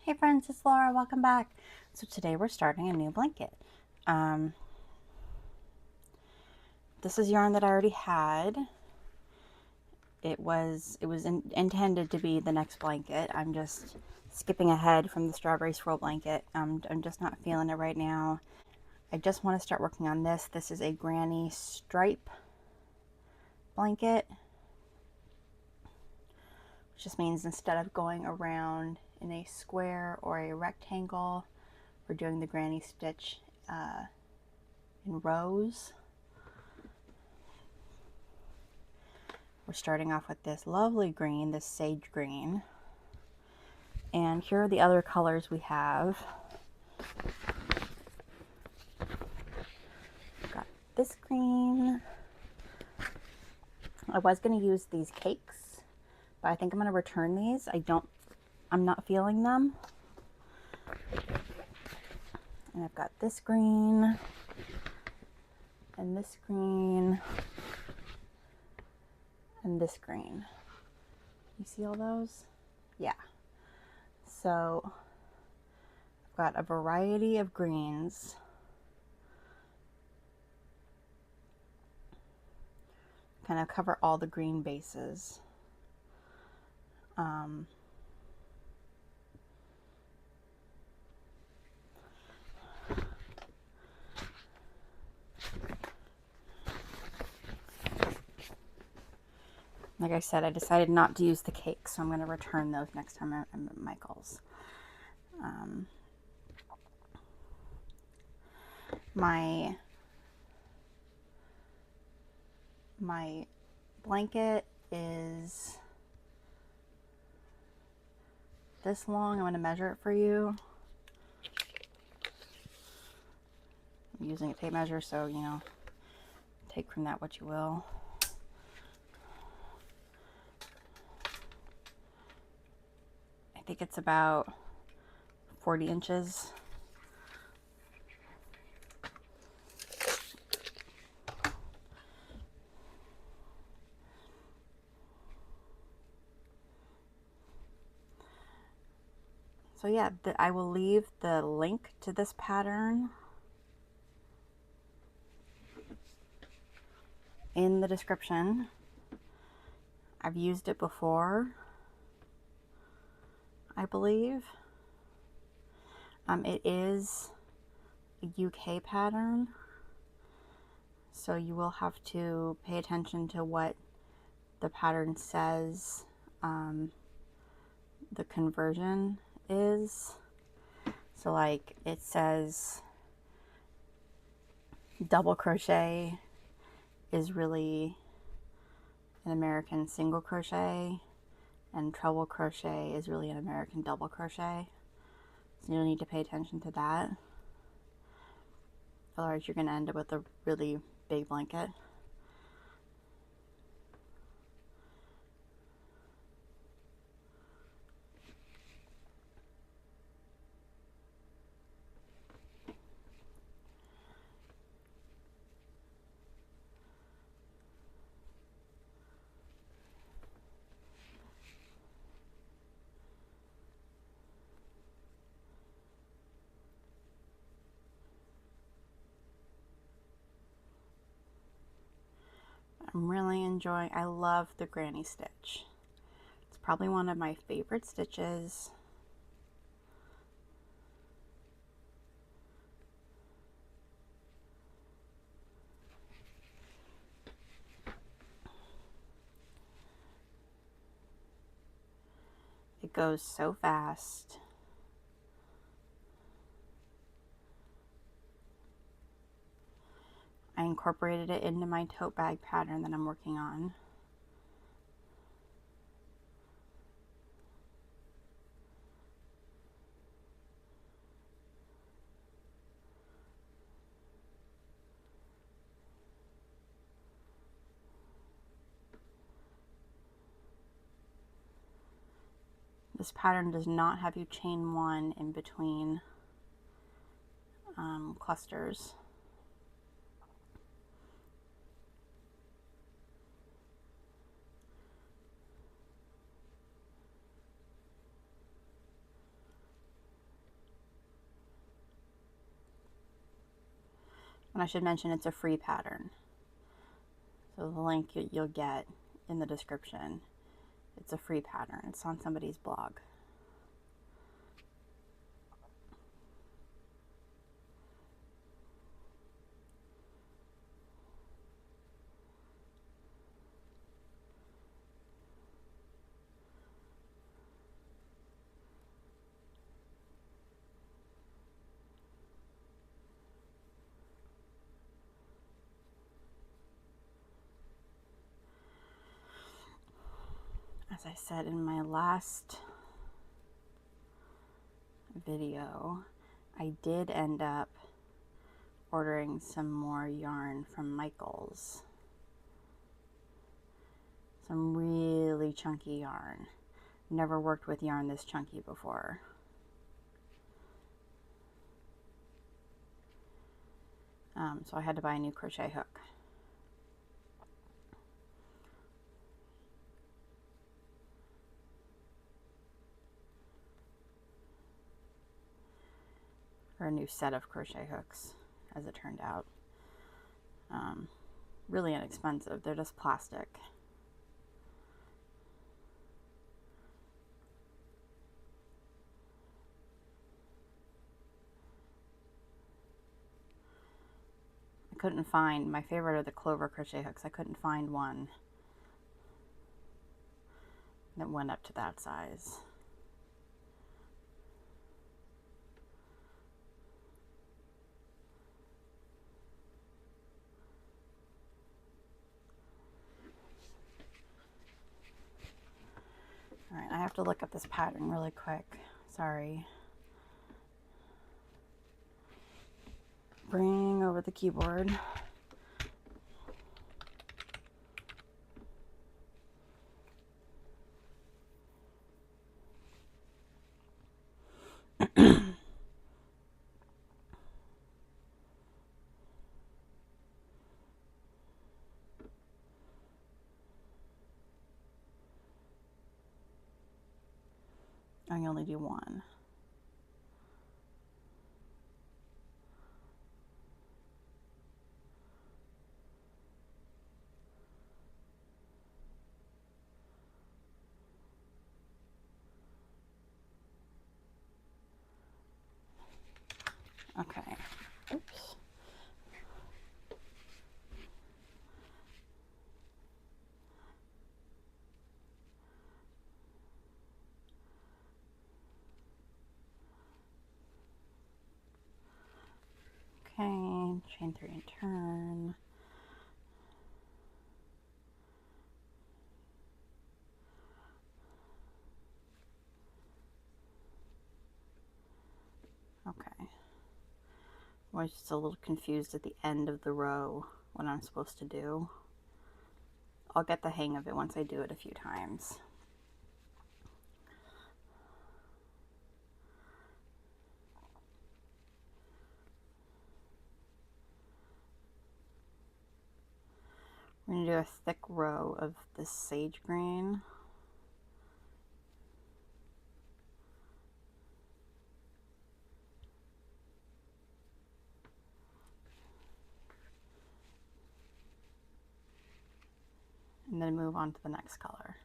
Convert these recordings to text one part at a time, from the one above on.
Hey friends, it's Laura. Welcome back. So today we're starting a new blanket. This is yarn that I already had. It was intended to be the next blanket. I'm just skipping ahead from the strawberry swirl blanket. I'm just not feeling it right now. I just want to start working on this. This is a granny stripe blanket, which just means instead of going around in a square or a rectangle, we're doing the granny stitch in rows. We're starting off with this lovely green, this sage green. And here are the other colors we have. Got this green. I was going to use these cakes, but I think I'm going to return these. I'm not feeling them. And I've got this green and this green and this green. You see all those? Yeah. So I've got a variety of greens. Kind of cover all the green bases. Like I said, I decided not to use the cake, so I'm going to return those next time I'm at Michael's. My blanket is this long. I'm going to measure it for you. I'm using a tape measure, so, you know, take from that what you will. I think it's about 40 inches. So yeah, I will leave the link to this pattern in the description. I've used it before, I believe. It is a UK pattern, so you will have to pay attention to what the pattern says the conversion is. So like it says double crochet is really an American single crochet, and treble crochet is really an American double crochet. So you'll need to pay attention to that. Otherwise you're going to end up with a really big blanket. I'm really enjoying, I love the granny stitch. It's probably one of my favorite stitches. It goes so fast. I incorporated it into my tote bag pattern that I'm working on. This pattern does not have you chain one in between clusters. And I should mention it's a free pattern. So the link you'll get in the description, it's a free pattern. It's on somebody's blog. As I said in my last video, I did end up ordering some more yarn from Michaels. Some really chunky yarn. Never worked with yarn this chunky before. So I had to buy a new crochet hook. Or a new set of crochet hooks, as it turned out. Really inexpensive. They're just plastic. I couldn't find, my favorite are the clover crochet hooks. I couldn't find one that went up to that size. Alright, I have to look up this pattern really quick. Sorry. Bring over the keyboard. I can only do one. Okay. Oops. Okay, chain 3 and turn. Okay. I was just a little confused at the end of the row what I'm supposed to do. I'll get the hang of it once I do it a few times. We're going to do a thick row of this sage green. And then move on to the next color.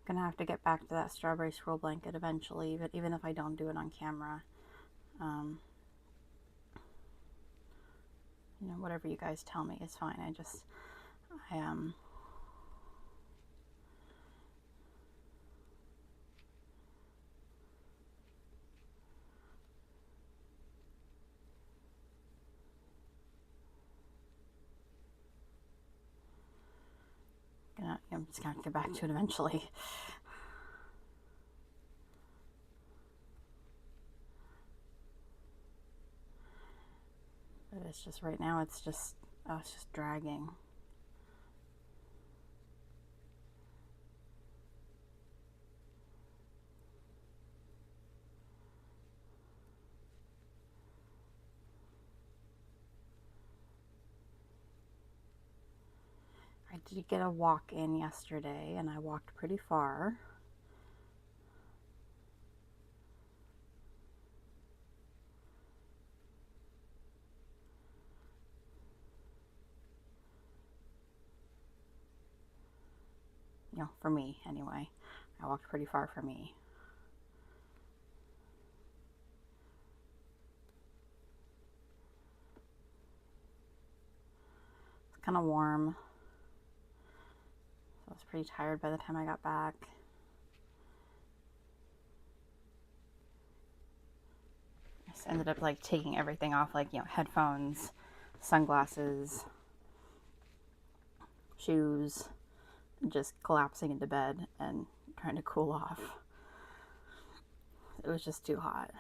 Gonna have to get back to that strawberry swirl blanket eventually, but even if I don't do it on camera, you know, whatever you guys tell me is fine. I I'm just going to get back to it eventually. But it's just right now, it's just dragging. I did get a walk in yesterday, and I walked pretty far. You know, for me anyway. I walked pretty far for me. It's kind of warm. So I was pretty tired by the time I got back. I just ended up like taking everything off, like, you know, headphones, sunglasses, shoes, just collapsing into bed and trying to cool off. It was just too hot.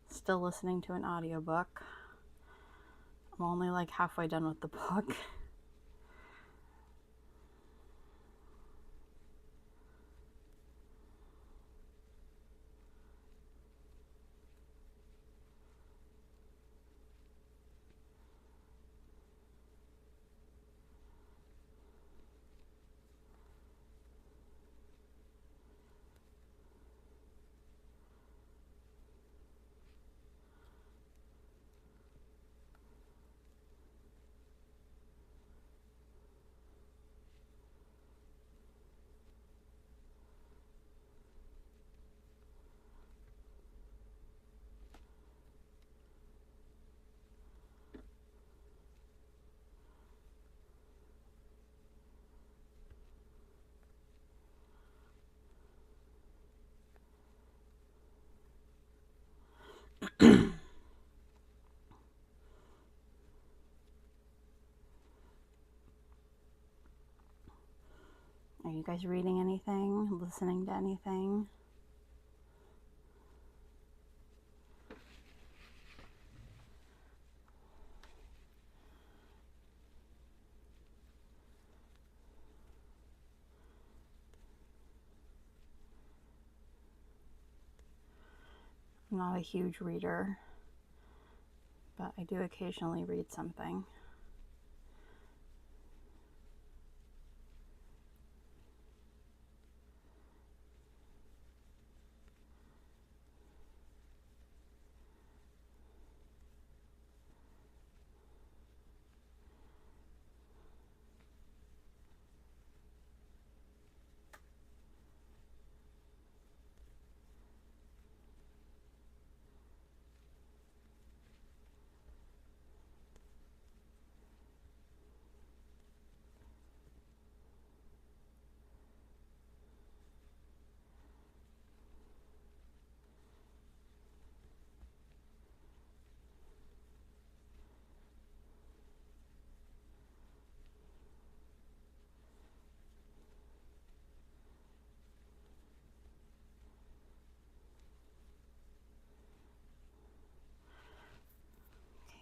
Still listening to an audiobook. I'm only like halfway done with the book. Are you guys reading anything? Listening to anything? I'm not a huge reader, but I do occasionally read something.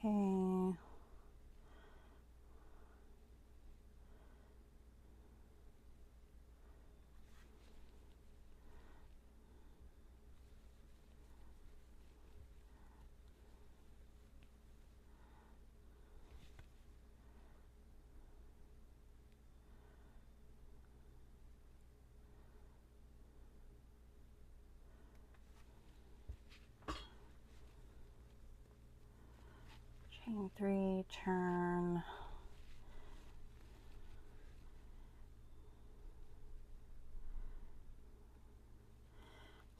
Okay. Chain 3, turn.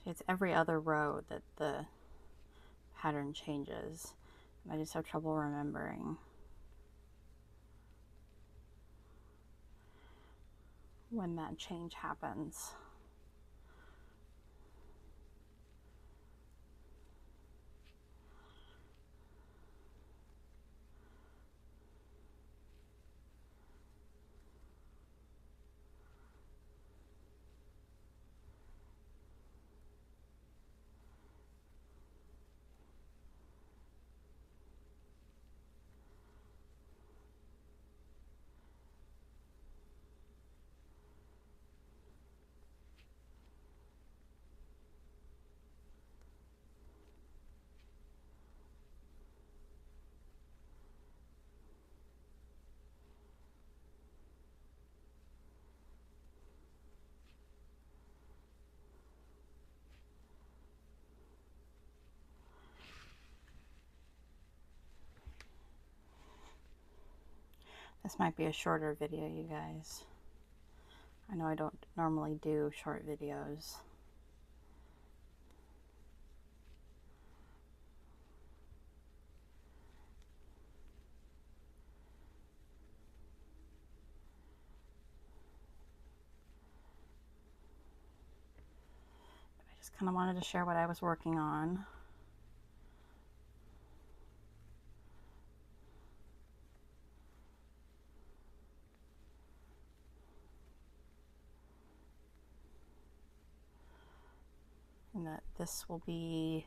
See, it's every other row that the pattern changes. I just have trouble remembering. when that change happens. This might be a shorter video, you guys. I know I don't normally do short videos. I just kind of wanted to share what I was working on. And that this will be,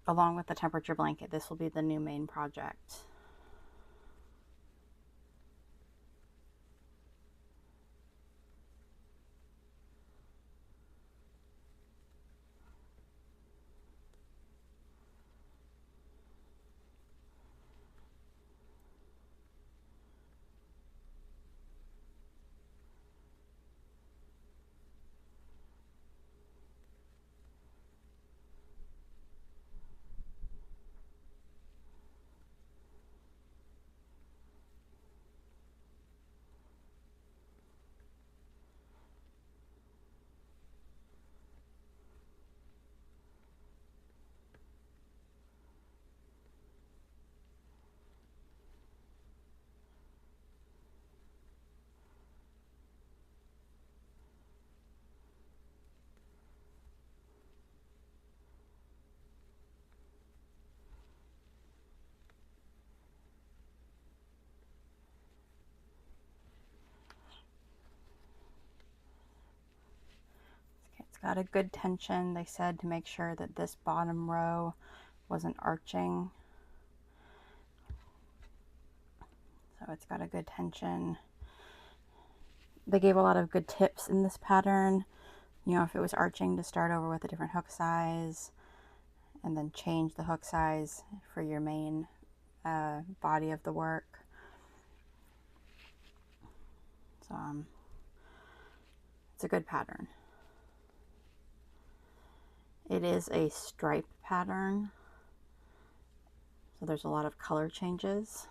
along with the temperature blanket, this will be the new main project. It's got a good tension. They said to make sure that this bottom row wasn't arching. So it's got a good tension. They gave a lot of good tips in this pattern. You know, if it was arching, to start over with a different hook size and then change the hook size for your main body of the work. So it's a good pattern. It is a stripe pattern, so there's a lot of color changes.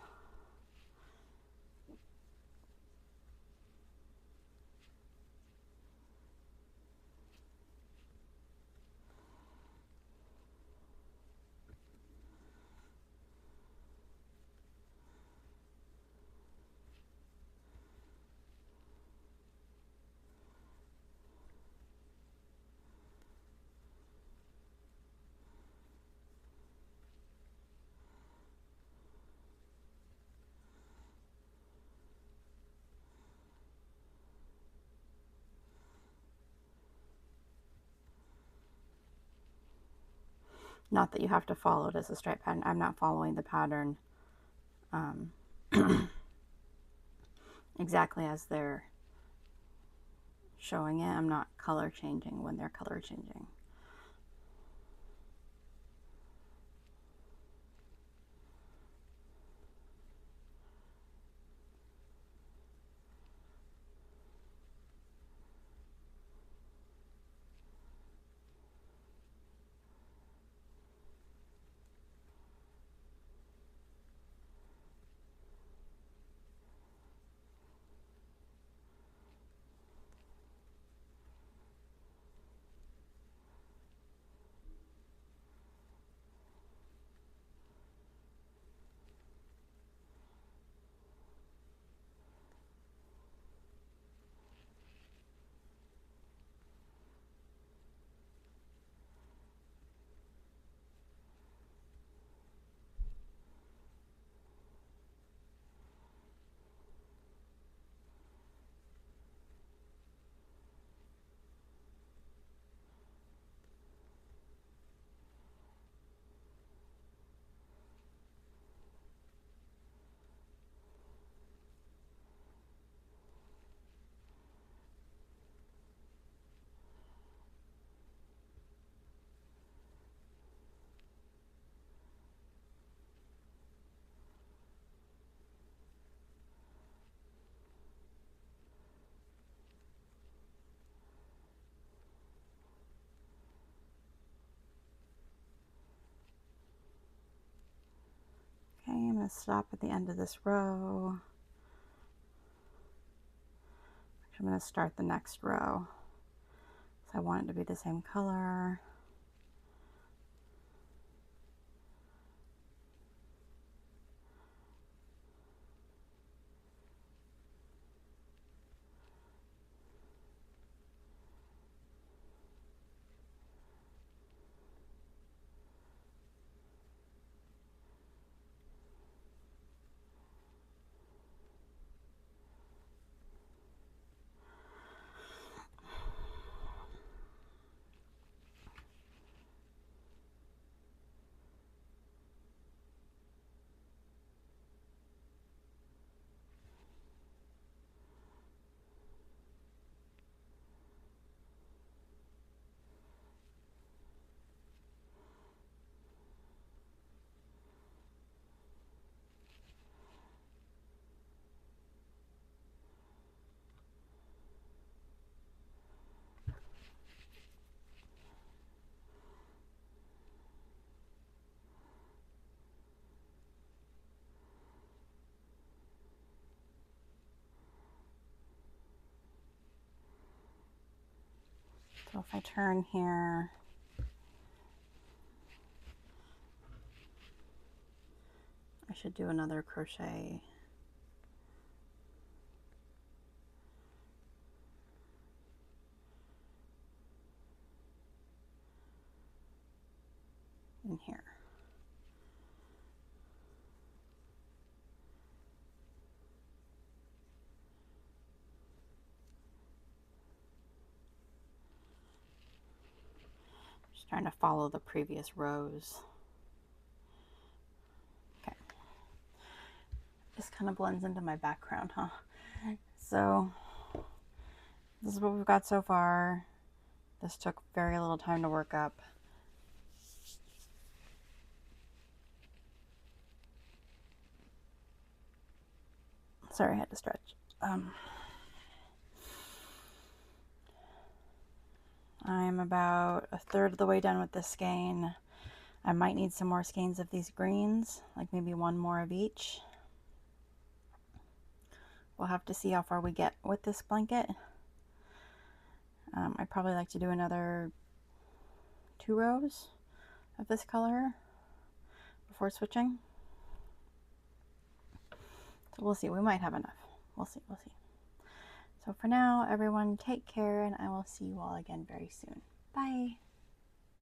Not that you have to follow it as a stripe pattern. I'm not following the pattern exactly as they're showing it. I'm not color changing when they're color changing. going to stop at the end of this row. I'm going to start the next row. So I want it to be the same color. So if I turn here, I should do another crochet. In here. Just trying to follow the previous rows. Okay. This kind of blends into my background, huh? So this is what we've got so far. This took very little time to work up. Sorry, I had to stretch. I'm about a third of the way done with this skein. I might need some more skeins of these greens, like maybe one more of each. We'll have to see how far we get with this blanket. I'd probably like to do another 2 rows of this color before switching. So we'll see. We might have enough. We'll see. We'll see. So for now, everyone take care, and I will see you all again very soon. Bye.